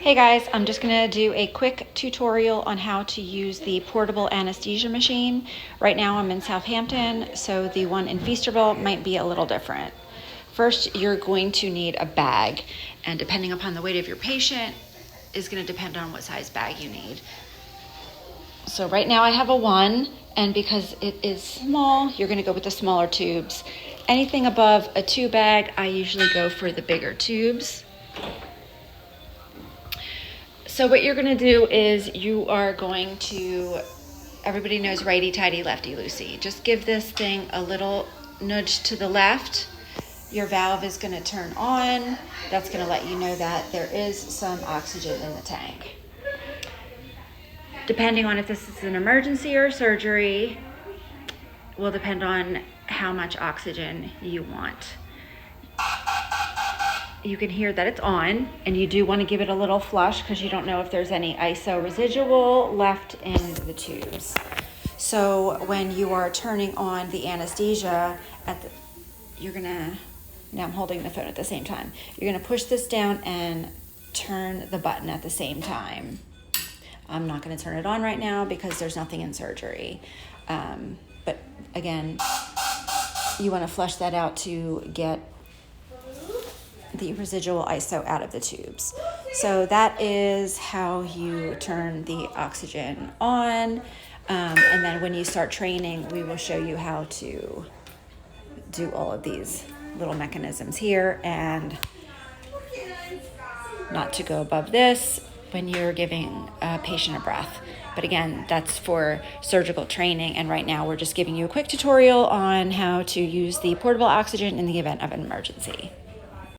Hey guys, I'm just gonna do a quick tutorial on how to use the portable anesthesia machine. Right now I'm in Southampton, so the one in Feasterville might be a little different. First, you're going to need a bag, and depending upon the weight of your patient is gonna depend on what size bag you need. So right now I have a 1, and because it is small, you're gonna go with the smaller tubes. Anything above a 2 bag, I usually go for the bigger tubes. So what you're gonna do is you are going to, everybody knows righty-tighty, lefty-loosey. Just give this thing a little nudge to the left. Your valve is gonna turn on. That's gonna let you know that there is some oxygen in the tank. Depending on if this is an emergency or surgery, will depend on how much oxygen you want. You can hear that it's on, and you do want to give it a little flush because you don't know if there's any ISO residual left in the tubes. So when you are turning on the anesthesia, now I'm holding the phone at the same time. You're gonna push this down and turn the button at the same time. I'm not gonna turn it on right now because there's nothing in surgery. But again, you wanna flush that out to get the residual ISO out of the tubes. So that is how you turn the oxygen on. And then when you start training, we will show you how to do all of these little mechanisms here and not to go above this when you're giving a patient a breath. But again, that's for surgical training. And right now we're just giving you a quick tutorial on how to use the portable oxygen in the event of an emergency.